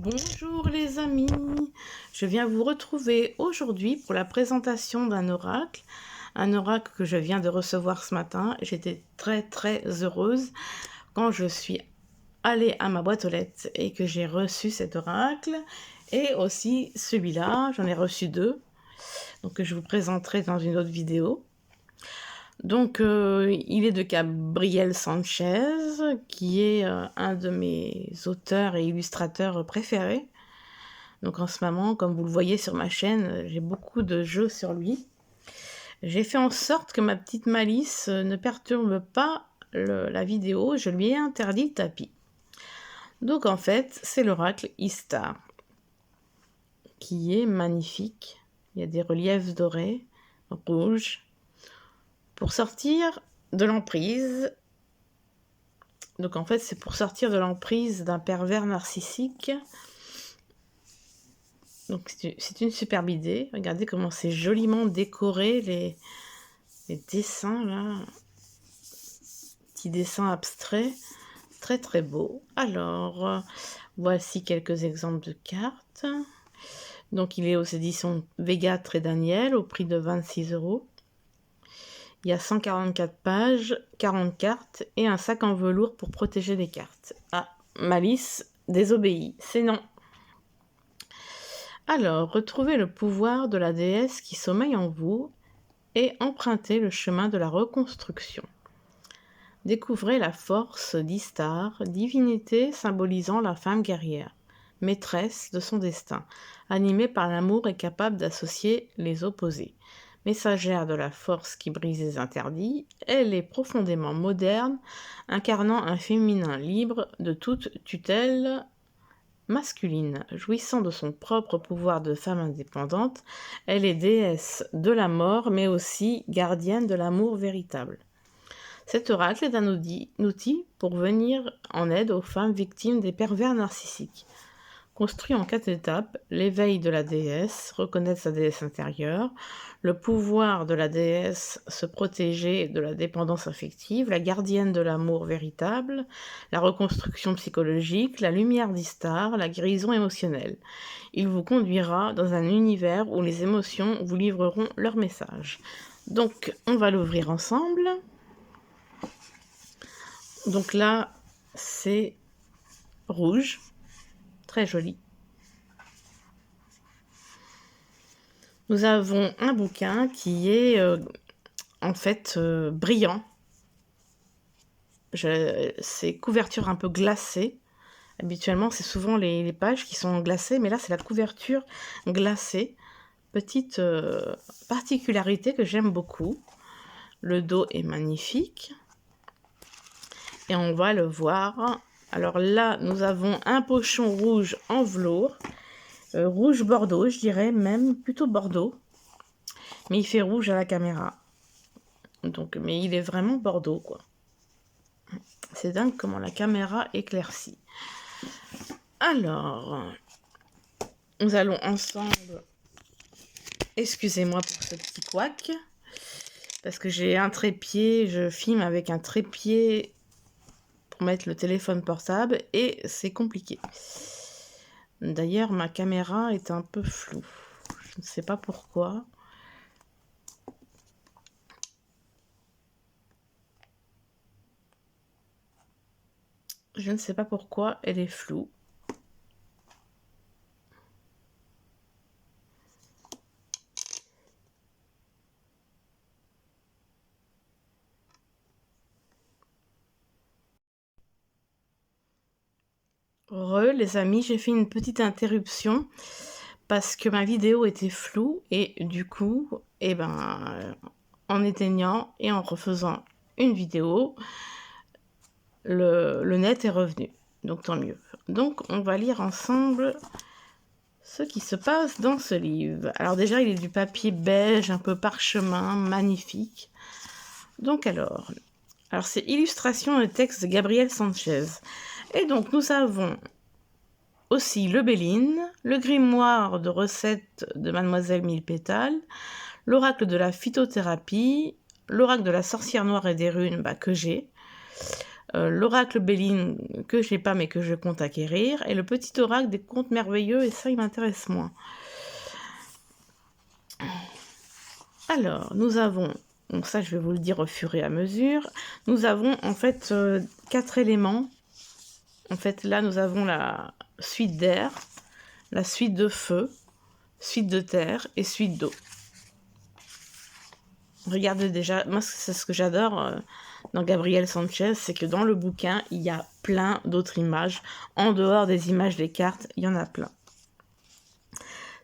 Bonjour les amis, je viens vous retrouver aujourd'hui pour la présentation d'un oracle que je viens de recevoir ce matin. J'étais très heureuse quand je suis allée à ma boîte aux lettres et que j'ai reçu cet oracle, et aussi celui-là, j'en ai reçu deux, donc que je vous présenterai dans une autre vidéo. Donc, il est de Gabriel Sanchez, qui est un de mes auteurs et illustrateurs préférés. Donc en ce moment, comme vous le voyez sur ma chaîne, j'ai beaucoup de jeux sur lui. J'ai fait en sorte que ma petite Malice ne perturbe pas la vidéo, je lui ai interdit le tapis. Donc en fait, c'est l'oracle Istar, qui est magnifique. Il y a des reliefs dorés, rouges. Pour sortir de l'emprise, donc en fait c'est pour sortir de l'emprise d'un pervers narcissique. Donc c'est une superbe idée. Regardez comment c'est joliment décoré, les dessins là. Petits dessins abstraits. Très beau. Alors, voici quelques exemples de cartes. Donc il est aux éditions Vega et Daniel au prix de 26 €. Il y a 144 pages, 40 cartes et un sac en velours pour protéger les cartes. Ah, Malice désobéit, c'est non. Alors, retrouvez le pouvoir de la déesse qui sommeille en vous et empruntez le chemin de la reconstruction. Découvrez la force d'Istar, divinité symbolisant la femme guerrière, maîtresse de son destin, animée par l'amour et capable d'associer les opposés. Messagère de la force qui brise les interdits, elle est profondément moderne, incarnant un féminin libre de toute tutelle masculine. Jouissant de son propre pouvoir de femme indépendante, elle est déesse de la mort, mais aussi gardienne de l'amour véritable. Cet oracle est un outil pour venir en aide aux femmes victimes des pervers narcissiques. Construit en 4 étapes, l'éveil de la déesse, reconnaître sa déesse intérieure, le pouvoir de la déesse, se protéger de la dépendance affective, la gardienne de l'amour véritable, la reconstruction psychologique, la lumière d'Istar, la guérison émotionnelle. Il vous conduira dans un univers où les émotions vous livreront leur message. Donc, on va l'ouvrir ensemble. Donc là, c'est rouge. Très joli. Nous avons un bouquin qui est en fait brillant. C'est couverture un peu glacée. Habituellement, c'est souvent les pages qui sont glacées, mais là, c'est la couverture glacée. Petite particularité que j'aime beaucoup. Le dos est magnifique. Et on va le voir. Alors là, nous avons un pochon rouge en velours. Rouge bordeaux, je dirais même plutôt bordeaux, mais il fait rouge à la caméra, donc mais il est vraiment bordeaux quoi. C'est dingue comment la caméra éclaircit. Alors, nous allons ensemble, excusez-moi pour ce petit couac, parce que j'ai un trépied, je filme avec un trépied pour mettre le téléphone portable et c'est compliqué. D'ailleurs, ma caméra est un peu floue. Je ne sais pas pourquoi. Je ne sais pas pourquoi elle est floue. Les amis, j'ai fait une petite interruption parce que ma vidéo était floue et du coup, en éteignant et en refaisant une vidéo, le net est revenu. Donc tant mieux. Donc on va lire ensemble ce qui se passe dans ce livre. Alors déjà, il est du papier beige, un peu parchemin, magnifique. Donc alors c'est illustration et texte de Gabriel Sanchez. Et donc nous avons aussi le Béline, le grimoire de recettes de Mademoiselle Mille Pétales, l'oracle de la phytothérapie, l'oracle de la sorcière noire et des runes que j'ai, l'oracle Béline que j'ai pas mais que je compte acquérir, et le petit oracle des contes merveilleux, et ça il m'intéresse moins. Alors, nous avons, donc ça je vais vous le dire au fur et à mesure, nous avons en fait 4 éléments. En fait là nous avons la suite d'air, la suite de feu, suite de terre et suite d'eau. Regardez déjà, moi c'est ce que j'adore dans Gabriel Sanchez, c'est que dans le bouquin, il y a plein d'autres images. En dehors des images des cartes, il y en a plein.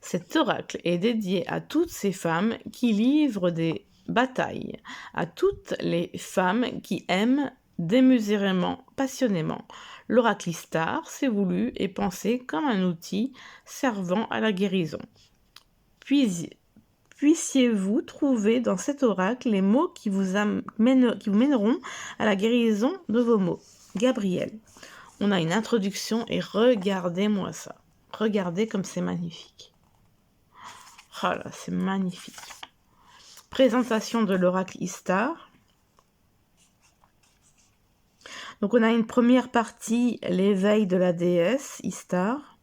Cet oracle est dédié à toutes ces femmes qui livrent des batailles, à toutes les femmes qui aiment démesurément, passionnément. L'oracle Istar s'est voulu et pensé comme un outil servant à la guérison. Puissiez-vous trouver dans cet oracle les mots qui vous mèneront à la guérison de vos maux. Gabriel. On a une introduction et regardez-moi ça. Regardez comme c'est magnifique. Oh là, c'est magnifique. Présentation de l'oracle Istar. Donc on a une première partie, l'éveil de la déesse Istar.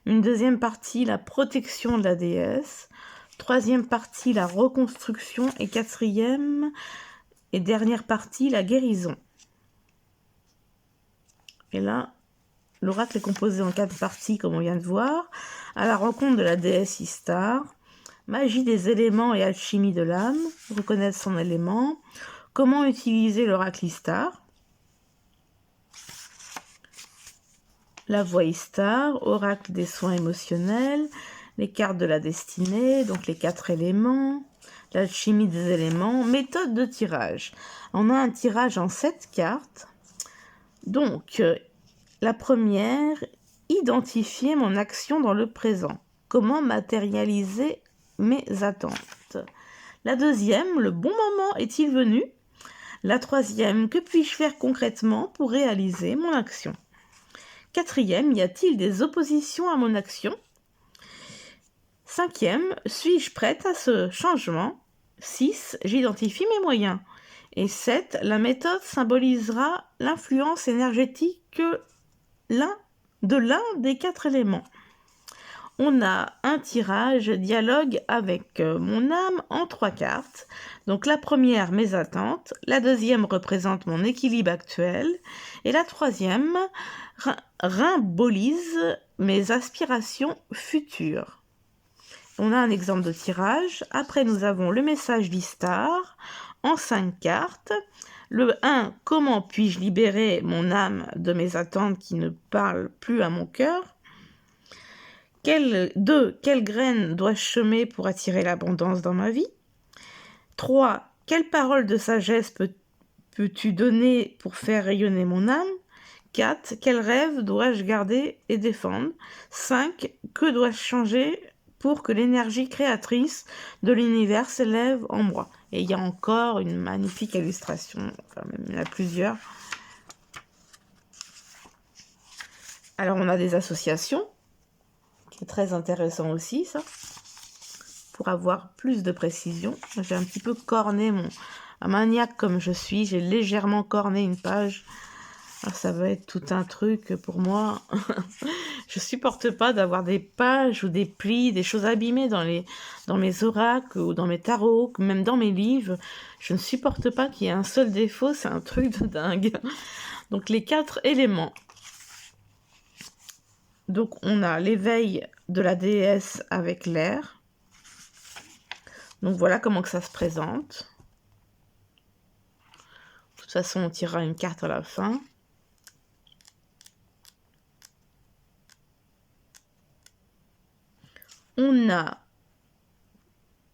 Une deuxième partie, la protection de la déesse. Troisième partie, la reconstruction. Et quatrième et dernière partie, la guérison. Et là, l'oracle est composé en 4 parties, comme on vient de voir. À la rencontre de la déesse Istar. Magie des éléments et alchimie de l'âme. Reconnaître son élément. Comment utiliser l'oracle Istar. La voix Istar. Oracle des soins émotionnels. Les cartes de la destinée, donc les 4 éléments, l'alchimie des éléments, méthode de tirage. On a un tirage en 7 cartes. Donc, la première, identifier mon action dans le présent. Comment matérialiser mes attentes. La deuxième, le bon moment est-il venu? La troisième, que puis-je faire concrètement pour réaliser mon action? Quatrième, y a-t-il des oppositions à mon action? Cinquième, suis-je prête à ce changement? 6, j'identifie mes moyens. Et 7, la méthode symbolisera l'influence énergétique de l'un des 4 éléments. On a un tirage dialogue avec mon âme en 3 cartes. Donc la première, mes attentes. La deuxième représente mon équilibre actuel. Et la troisième symbolise mes aspirations futures. On a un exemple de tirage. Après, nous avons le message d'Istar en 5 cartes. Le 1, comment puis-je libérer mon âme de mes attentes qui ne parlent plus à mon cœur? 2, quelle graine dois-je semer pour attirer l'abondance dans ma vie? 3, quelle parole de sagesse peux-tu donner pour faire rayonner mon âme? 4, quel rêve dois-je garder et défendre? 5, que dois-je changer pour que l'énergie créatrice de l'univers s'élève en moi? Et il y a encore une magnifique illustration, enfin même il y en a plusieurs. Alors on a des associations, qui est très intéressant aussi ça, pour avoir plus de précision. J'ai un petit peu corné un maniaque comme je suis, j'ai légèrement corné une page. Alors ça va être tout un truc pour moi. Je supporte pas d'avoir des pages ou des plis, des choses abîmées dans mes oracles ou dans mes tarots, même dans mes livres. Je ne supporte pas qu'il y ait un seul défaut, c'est un truc de dingue. Donc les 4 éléments. Donc on a l'éveil de la déesse avec l'air. Donc voilà comment que ça se présente. De toute façon, on tirera une carte à la fin. On a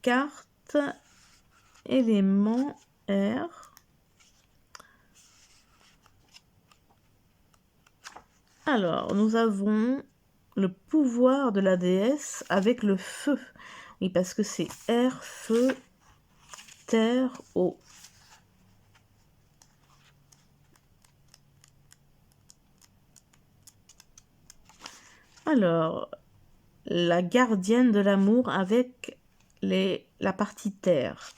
carte, élément, air. Alors, nous avons le pouvoir de la déesse avec le feu. Oui, parce que c'est air, feu, terre, eau. Alors, la gardienne de l'amour avec la partie terre.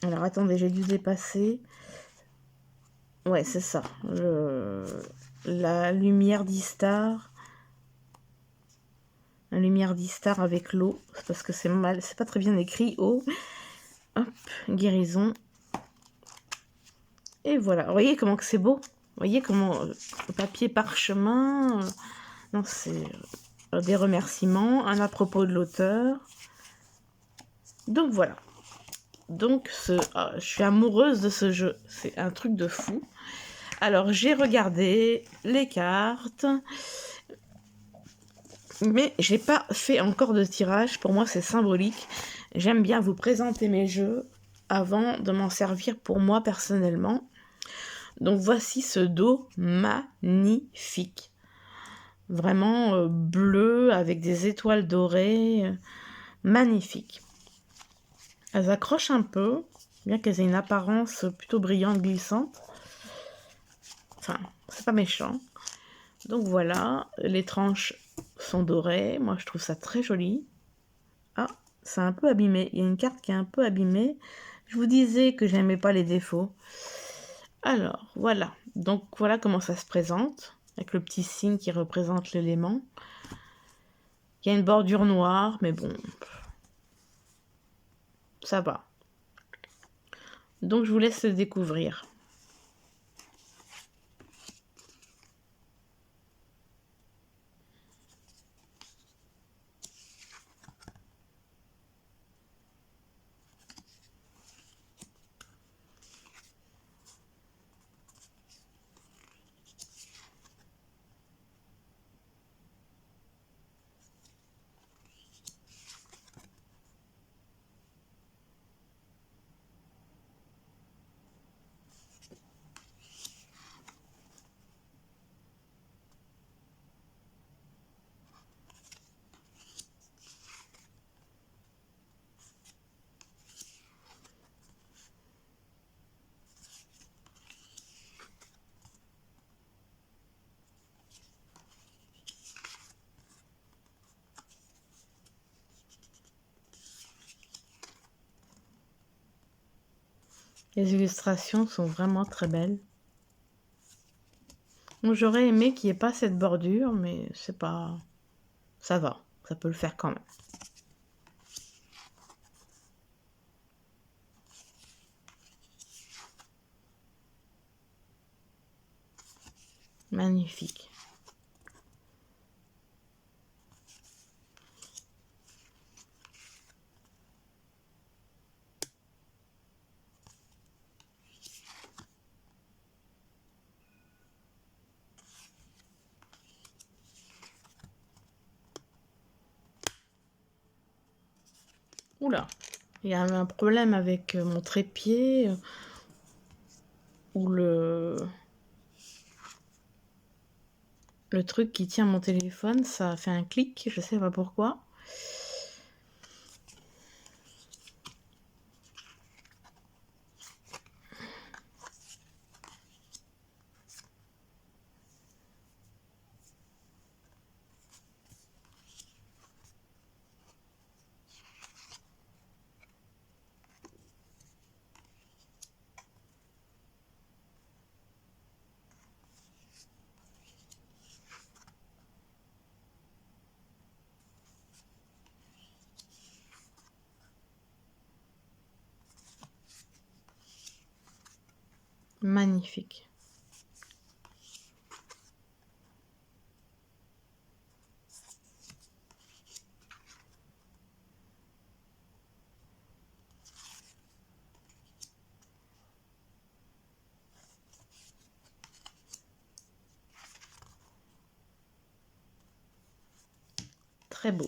Alors attendez, j'ai dû dépasser. Ouais, c'est ça. La lumière d'Istar. La lumière d'Istar avec l'eau. C'est parce que c'est mal, c'est pas très bien écrit. Eau. Hop, guérison. Et voilà. Vous voyez comment que c'est beau? Vous voyez comment le papier parchemin. Non, c'est des remerciements. Un à propos de l'auteur. Donc voilà. Donc je suis amoureuse de ce jeu. C'est un truc de fou. Alors j'ai regardé les cartes. Mais j'ai pas fait encore de tirage. Pour moi, c'est symbolique. J'aime bien vous présenter mes jeux avant de m'en servir pour moi personnellement. Donc voici ce dos magnifique. Vraiment bleu avec des étoiles dorées. Magnifique. Elles accrochent un peu, bien qu'elles aient une apparence plutôt brillante, glissante. Enfin, c'est pas méchant. Donc voilà, les tranches sont dorées. Moi, je trouve ça très joli. Ah, c'est un peu abîmé. Il y a une carte qui est un peu abîmée. Je vous disais que j'aimais pas les défauts. Alors, voilà. Donc, voilà comment ça se présente. Avec le petit signe qui représente l'élément. Il y a une bordure noire, mais bon, ça va. Donc, je vous laisse le découvrir. Les illustrations sont vraiment très belles. Donc, j'aurais aimé qu'il n'y ait pas cette bordure, mais c'est pas... Ça va, ça peut le faire quand même. Magnifique. Oula, il y a un problème avec mon trépied ou le truc qui tient mon téléphone, ça fait un clic, je sais pas pourquoi. Magnifique. Très beau.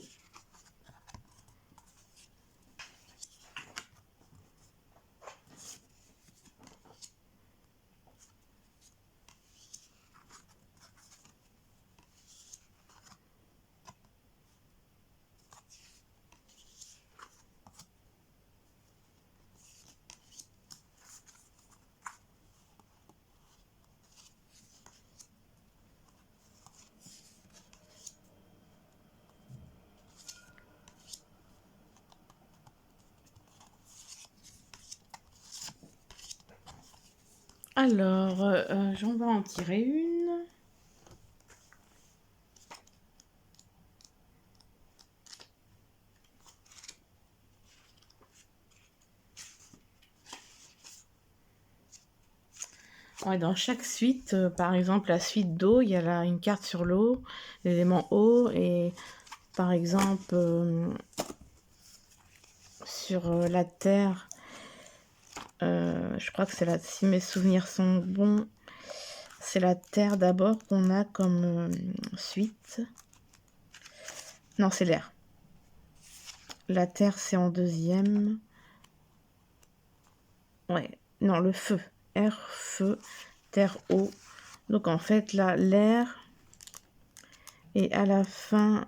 Alors, j'en vais en tirer une. Ouais, dans chaque suite, par exemple la suite d'eau, il y a une carte sur l'eau, l'élément eau, et par exemple sur la terre, je crois que c'est là, si mes souvenirs sont bons, c'est la terre d'abord qu'on a comme suite. Non, c'est l'air. La terre, c'est en deuxième. Ouais, non, le feu. Air, feu, terre, eau. Donc en fait, là, l'air. Et à la fin,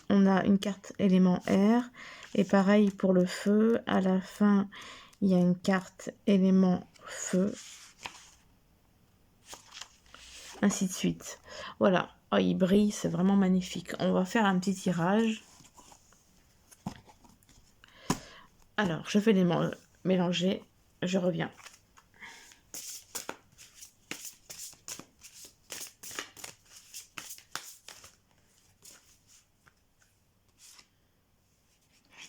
on a une carte élément air. Et pareil pour le feu. À la fin, il y a une carte élément feu. Ainsi de suite. Voilà. Oh, il brille, c'est vraiment magnifique. On va faire un petit tirage. Alors, je vais les mélanger. Je reviens.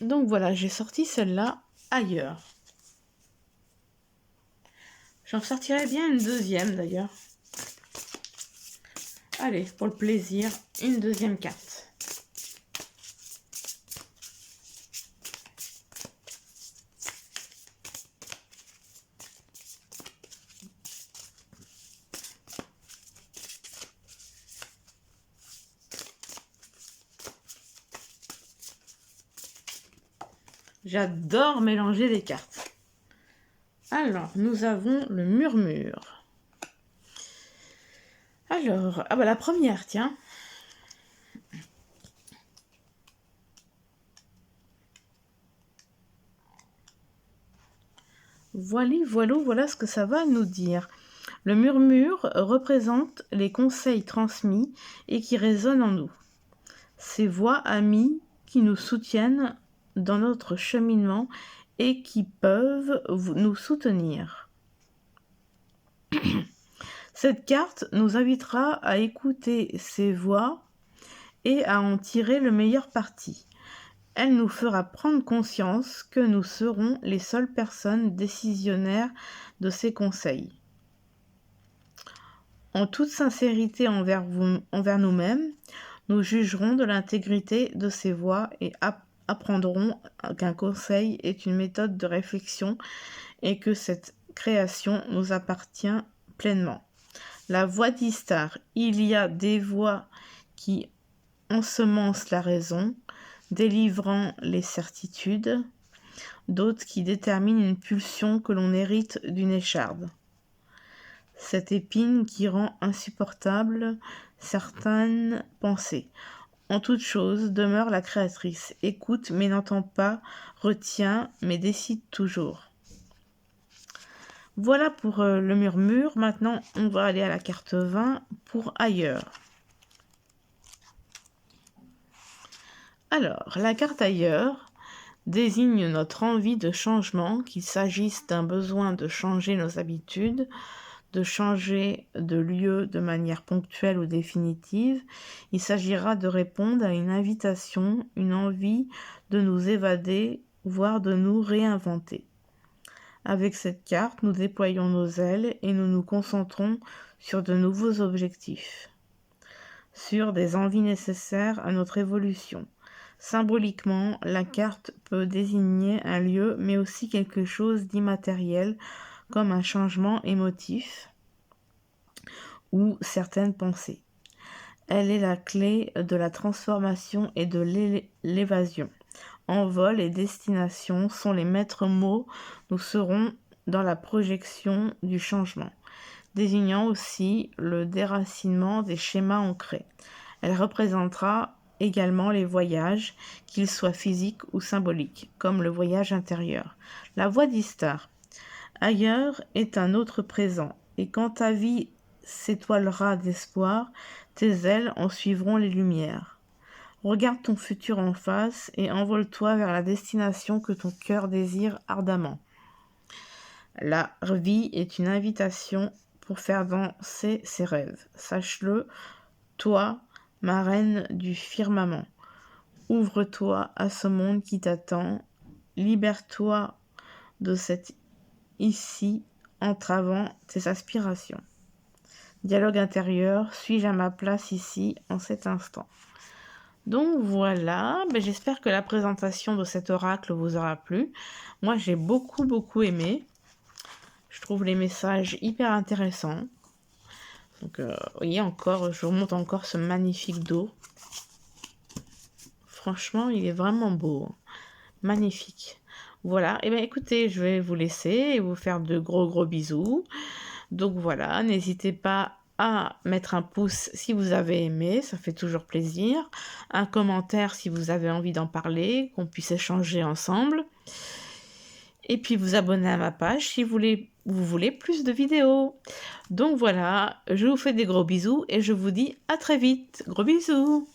Donc voilà, j'ai sorti celle-là ailleurs. J'en sortirai bien une deuxième d'ailleurs. Allez, pour le plaisir, une deuxième carte. J'adore mélanger les cartes. Alors, nous avons le murmure. Alors, ah bah la première, tiens. Voilà ce que ça va nous dire. Le murmure représente les conseils transmis et qui résonnent en nous. Ces voix amies qui nous soutiennent dans notre cheminement et qui peuvent nous soutenir. Cette carte nous invitera à écouter ces voix et à en tirer le meilleur parti. Elle nous fera prendre conscience que nous serons les seules personnes décisionnaires de ces conseils. En toute sincérité envers nous-mêmes, nous jugerons de l'intégrité de ces voix et apprendrons qu'un conseil est une méthode de réflexion et que cette création nous appartient pleinement. La voix d'Istar, il y a des voix qui ensemencent la raison, délivrant les certitudes, d'autres qui déterminent une pulsion que l'on hérite d'une écharde. Cette épine qui rend insupportable certaines pensées. En toute chose demeure la créatrice, écoute mais n'entend pas, retient mais décide toujours. Voilà pour le murmure. Maintenant, on va aller à la carte 20 pour ailleurs. Alors, la carte ailleurs désigne notre envie de changement, qu'il s'agisse d'un besoin de changer nos habitudes, de changer de lieu de manière ponctuelle ou définitive. Il s'agira de répondre à une invitation, une envie de nous évader, voire de nous réinventer. Avec cette carte, nous déployons nos ailes et nous nous concentrons sur de nouveaux objectifs, sur des envies nécessaires à notre évolution. Symboliquement, la carte peut désigner un lieu, mais aussi quelque chose d'immatériel, comme un changement émotif ou certaines pensées. Elle est la clé de la transformation et de l'évasion. Envol et destination sont les maîtres mots. Nous serons dans la projection du changement, désignant aussi le déracinement des schémas ancrés. Elle représentera également les voyages, qu'ils soient physiques ou symboliques, comme le voyage intérieur. La voix d'Istar. Ailleurs est un autre présent, et quand ta vie s'étoilera d'espoir, tes ailes en suivront les lumières. Regarde ton futur en face et envole-toi vers la destination que ton cœur désire ardemment. La vie est une invitation pour faire danser ses rêves. Sache-le, toi, ma reine du firmament. Ouvre-toi à ce monde qui t'attend. Libère-toi de cet ici entravant tes aspirations. Dialogue intérieur, suis-je à ma place ici en cet instant? Donc voilà, j'espère que la présentation de cet oracle vous aura plu. Moi j'ai beaucoup aimé. Je trouve les messages hyper intéressants. Donc vous voyez encore, je vous montre encore ce magnifique dos. Franchement, il est vraiment beau. Magnifique. Voilà, et écoutez, je vais vous laisser et vous faire de gros bisous. Donc voilà, n'hésitez pas à mettre un pouce si vous avez aimé, ça fait toujours plaisir. Un commentaire si vous avez envie d'en parler, qu'on puisse échanger ensemble. Et puis vous abonner à ma page si vous voulez plus de vidéos. Donc voilà, je vous fais des gros bisous et je vous dis à très vite. Gros bisous!